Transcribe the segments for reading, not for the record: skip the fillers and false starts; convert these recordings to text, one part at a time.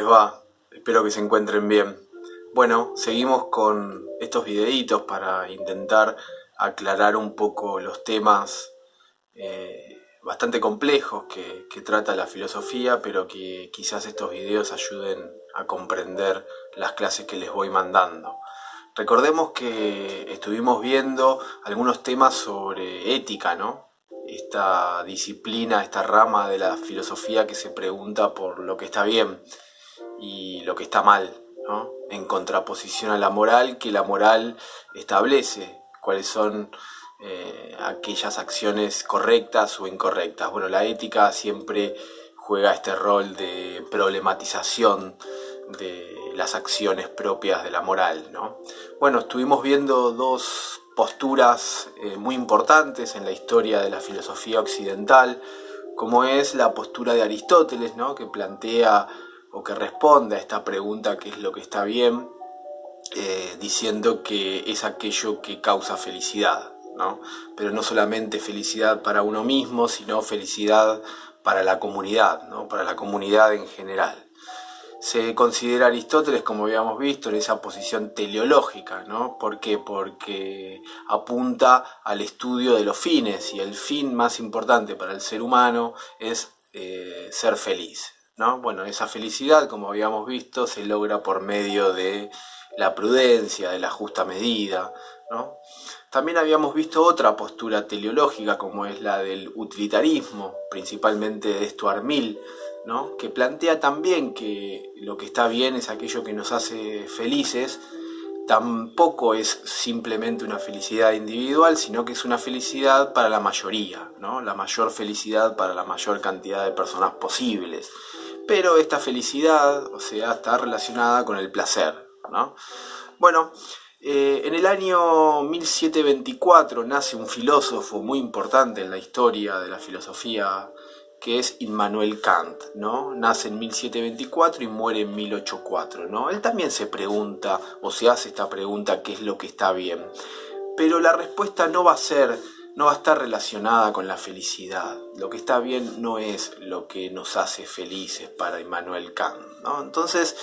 les va? Espero que se encuentren bien. Bueno, seguimos con estos videitos para intentar aclarar un poco los temas bastante complejos que trata la filosofía, pero que quizás estos videos ayuden a comprender las clases que les voy mandando. Recordemos que estuvimos viendo algunos temas sobre ética, ¿no? Esta disciplina, esta rama de la filosofía que se pregunta por lo que está bien y lo que está mal, ¿no? En contraposición a la moral, que la moral establece cuáles son aquellas acciones correctas o incorrectas. Bueno, la ética siempre juega este rol de problematización de las acciones propias de la moral, ¿no? Bueno, estuvimos viendo dos posturas muy importantes en la historia de la filosofía occidental, como es la postura de Aristóteles, ¿no? Que plantea o que responde a esta pregunta, ¿qué es lo que está bien? Diciendo que es aquello que causa felicidad, ¿no? Pero no solamente felicidad para uno mismo, sino felicidad para la comunidad, ¿no? Para la comunidad en general. Se considera Aristóteles, como habíamos visto, en esa posición teleológica, ¿no? ¿Por qué? Porque apunta al estudio de los fines, y el fin más importante para el ser humano es ser feliz, ¿no? Bueno, esa felicidad, como habíamos visto, se logra por medio de la prudencia, de la justa medida, ¿no? También habíamos visto otra postura teleológica, como es la del utilitarismo, principalmente de Stuart Mill, ¿no? Que plantea también que lo que está bien es aquello que nos hace felices. Tampoco es simplemente una felicidad individual, sino que es una felicidad para la mayoría, ¿no? La mayor felicidad para la mayor cantidad de personas posibles. Pero esta felicidad, o sea, está relacionada con el placer, ¿no? Bueno, en el año 1724 nace un filósofo muy importante en la historia de la filosofía, que es Immanuel Kant, ¿no? Nace en 1724 y muere en 1804, ¿no? Él también se pregunta, o se hace esta pregunta, ¿qué es lo que está bien? Pero la respuesta no va a estar relacionada con la felicidad. Lo que está bien no es lo que nos hace felices para Immanuel Kant, ¿no? Entonces,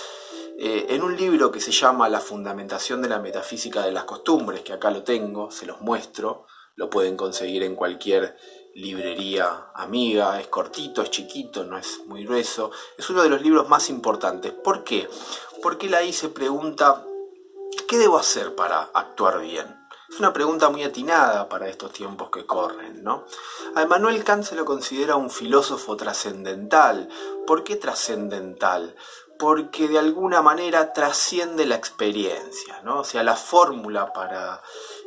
en un libro que se llama La fundamentación de la metafísica de las costumbres, que acá lo tengo, se los muestro, lo pueden conseguir en cualquier librería amiga, es cortito, es chiquito, no es muy grueso, es uno de los libros más importantes. ¿Por qué? Porque él ahí se pregunta, ¿qué debo hacer para actuar bien? Es una pregunta muy atinada para estos tiempos que corren, ¿no? A Immanuel Kant se lo considera un filósofo trascendental. ¿Por qué trascendental? Porque de alguna manera trasciende la experiencia, ¿no? O sea, la fórmula para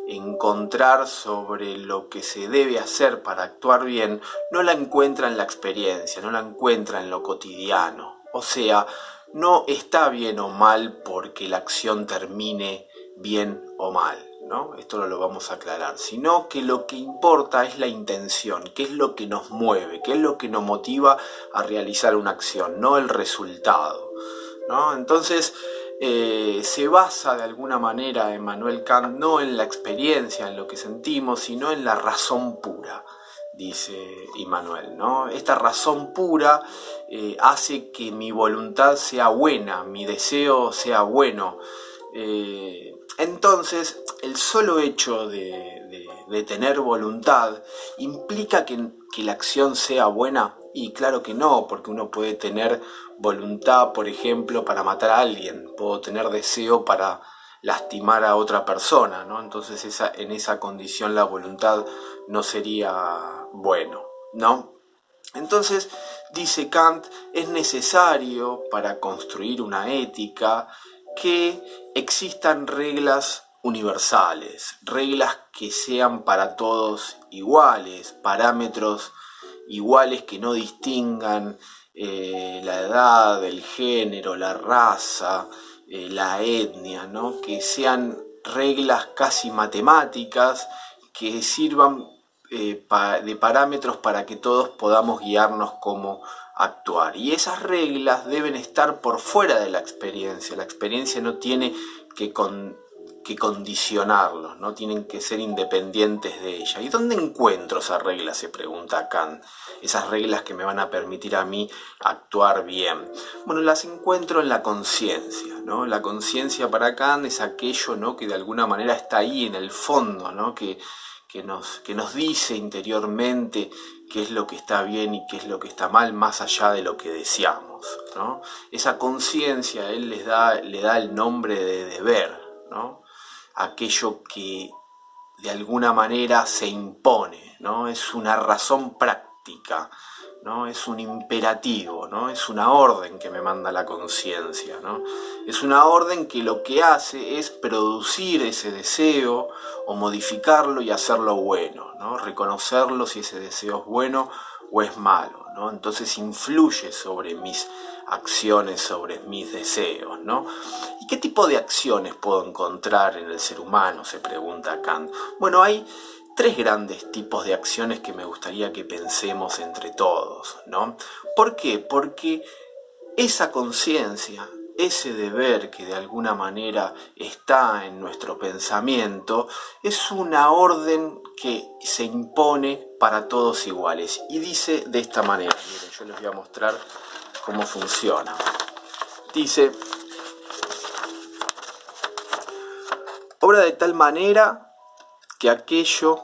encontrar sobre lo que se debe hacer para actuar bien no la encuentra en la experiencia, no la encuentra en lo cotidiano. O sea, no está bien o mal porque la acción termine bien o mal, ¿no? Esto no lo vamos a aclarar, sino que lo que importa es la intención, qué es lo que nos mueve, qué es lo que nos motiva a realizar una acción, no el resultado, ¿no? Entonces, se basa de alguna manera Immanuel Kant no en la experiencia, en lo que sentimos, sino en la razón pura, dice Immanuel, ¿no? Esta razón pura hace que mi voluntad sea buena, mi deseo sea bueno. Entonces, el solo hecho de tener voluntad implica que la acción sea buena. Y claro que no, porque uno puede tener voluntad, por ejemplo, para matar a alguien, puedo tener deseo para lastimar a otra persona, ¿no? Entonces en esa condición la voluntad no sería bueno, ¿no? Entonces, dice Kant, es necesario para construir una ética que existan reglas universales, reglas que sean para todos iguales, parámetros iguales que no distingan la edad, el género, la raza, la etnia, ¿no? Que sean reglas casi matemáticas que sirvan de parámetros para que todos podamos guiarnos cómo actuar. Y esas reglas deben estar por fuera de la experiencia. La experiencia no tiene que que condicionarlos, no tienen que ser independientes de ella. ¿Y dónde encuentro esas reglas?, se pregunta Kant. Esas reglas que me van a permitir a mí actuar bien. Bueno, las encuentro en la conciencia, ¿no? La conciencia para Kant es aquello, ¿no?, que de alguna manera está ahí en el fondo, ¿no?, que nos dice interiormente qué es lo que está bien y qué es lo que está mal, más allá de lo que deseamos, ¿no? Esa conciencia él le da el nombre de deber, ¿no? Aquello que de alguna manera se impone, ¿no? Es una razón práctica, ¿no? Es un imperativo, ¿no? Es una orden que me manda la conciencia, ¿no? Es una orden que lo que hace es producir ese deseo o modificarlo y hacerlo bueno, ¿no? Reconocerlo si ese deseo es bueno o es malo, ¿no? Entonces influye sobre mis acciones, sobre mis deseos, ¿no? ¿Y qué tipo de acciones puedo encontrar en el ser humano?, se pregunta Kant. Bueno, hay tres grandes tipos de acciones que me gustaría que pensemos entre todos, ¿no? ¿Por qué? Porque esa conciencia, ese deber que de alguna manera está en nuestro pensamiento, es una orden que se impone para todos iguales. Y dice de esta manera, miren, yo les voy a mostrar cómo funciona. Dice: obra de tal manera que aquello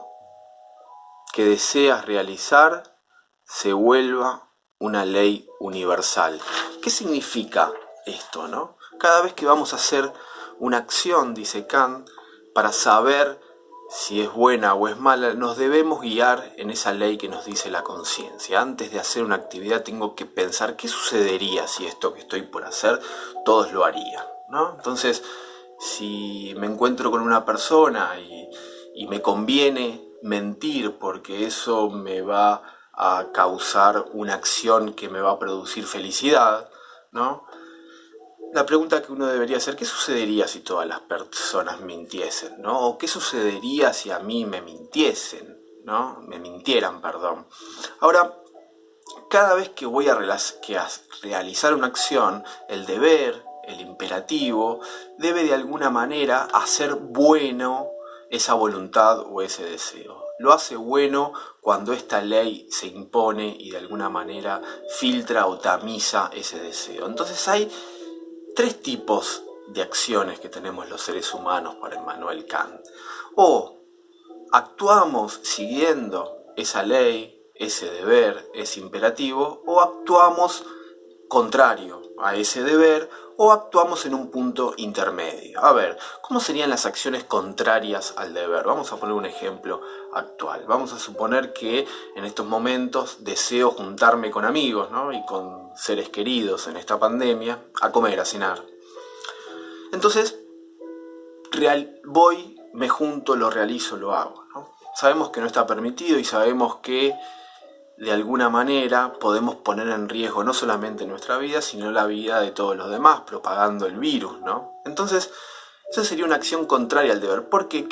que deseas realizar se vuelva una ley universal. ¿Qué significa esto, no? Cada vez que vamos a hacer una acción, dice Kant, para saber si es buena o es mala, nos debemos guiar en esa ley que nos dice la conciencia. Antes de hacer una actividad tengo que pensar qué sucedería si esto que estoy por hacer todos lo harían, ¿no? Entonces, si me encuentro con una persona y me conviene mentir porque eso me va a causar una acción que me va a producir felicidad, ¿no? La pregunta que uno debería hacer: ¿qué sucedería si todas las personas mintiesen, ¿no? ¿O qué sucedería si a mí me mintiesen, ¿no? Me mintieran, perdón. Ahora, cada vez que voy a realizar una acción, el deber, el imperativo, debe de alguna manera hacer bueno esa voluntad o ese deseo. Lo hace bueno cuando esta ley se impone y de alguna manera filtra o tamiza ese deseo. Entonces hay tres tipos de acciones que tenemos los seres humanos para Immanuel Kant. O actuamos siguiendo esa ley, ese deber, ese imperativo, o actuamos contrario a ese deber, o actuamos en un punto intermedio. A ver, ¿cómo serían las acciones contrarias al deber? Vamos a poner un ejemplo actual. Vamos a suponer que en estos momentos deseo juntarme con amigos, ¿no?, y con seres queridos en esta pandemia a comer, a cenar. Entonces, voy, me junto, lo realizo, lo hago, ¿no? Sabemos que no está permitido y sabemos que de alguna manera podemos poner en riesgo no solamente nuestra vida, sino la vida de todos los demás, propagando el virus, ¿no? Entonces, eso sería una acción contraria al deber. ¿Por qué?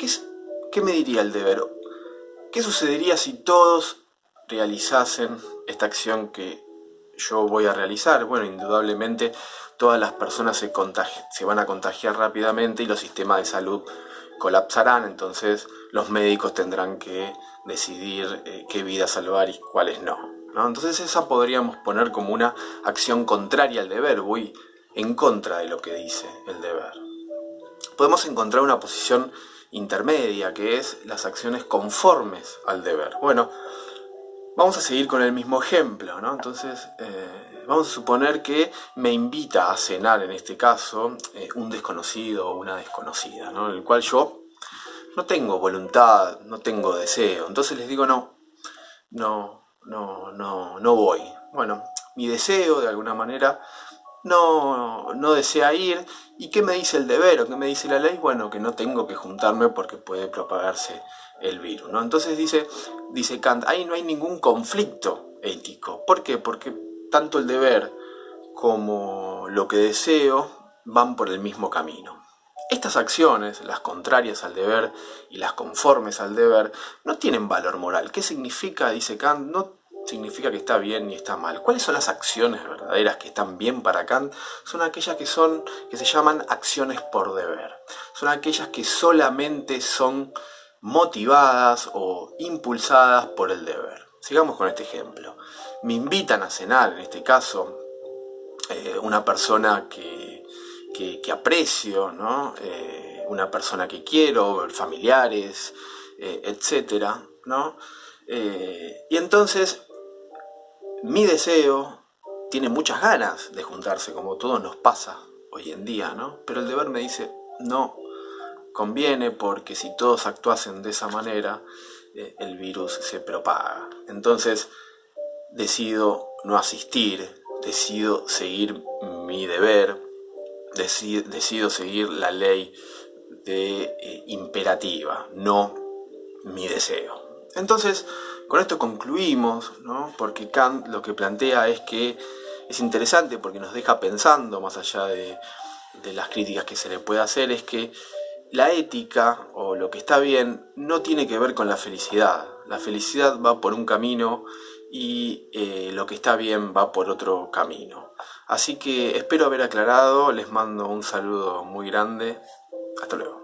¿Qué me diría el deber? ¿Qué sucedería si todos realizasen esta acción que yo voy a realizar? Bueno, indudablemente todas las personas se van a contagiar rápidamente y los sistemas de salud colapsarán. Entonces los médicos tendrán que decidir qué vidas salvar y cuáles no, ¿no? Entonces esa podríamos poner como una acción contraria al deber. Voy en contra de lo que dice el deber. Podemos encontrar una posición intermedia, que es las acciones conformes al deber. Bueno, vamos a seguir con el mismo ejemplo, ¿no? Entonces, vamos a suponer que me invita a cenar, en este caso, un desconocido o una desconocida, ¿no?, en el cual yo no tengo voluntad, no tengo deseo. Entonces les digo no voy. Bueno, mi deseo, de alguna manera, no desea ir. ¿Y qué me dice el deber o qué me dice la ley? Bueno, que no tengo que juntarme porque puede propagarse el virus, ¿no? Entonces dice Kant, ahí no hay ningún conflicto ético. ¿Por qué? Porque tanto el deber como lo que deseo van por el mismo camino. Estas acciones, las contrarias al deber y las conformes al deber, no tienen valor moral. ¿Qué significa? Dice Kant, no significa que está bien ni está mal. ¿Cuáles son las acciones verdaderas que están bien para Kant? Son aquellas que se llaman acciones por deber. Son aquellas que solamente son motivadas o impulsadas por el deber. Sigamos con este ejemplo. Me invitan a cenar, en este caso, una persona que aprecio, ¿no? Una persona que quiero, familiares, etcétera, ¿no? Y entonces mi deseo tiene muchas ganas de juntarse, como todo nos pasa hoy en día, ¿no? Pero el deber me dice, no conviene porque si todos actuasen de esa manera, el virus se propaga. Entonces decido no asistir, decido seguir mi deber, decido seguir la ley imperativa, no mi deseo. Entonces, con esto concluimos, ¿no? Porque Kant lo que plantea es que es interesante porque nos deja pensando, más allá de las críticas que se le puede hacer, es que la ética o lo que está bien no tiene que ver con la felicidad. La felicidad va por un camino y lo que está bien va por otro camino. Así que espero haber aclarado, les mando un saludo muy grande, hasta luego.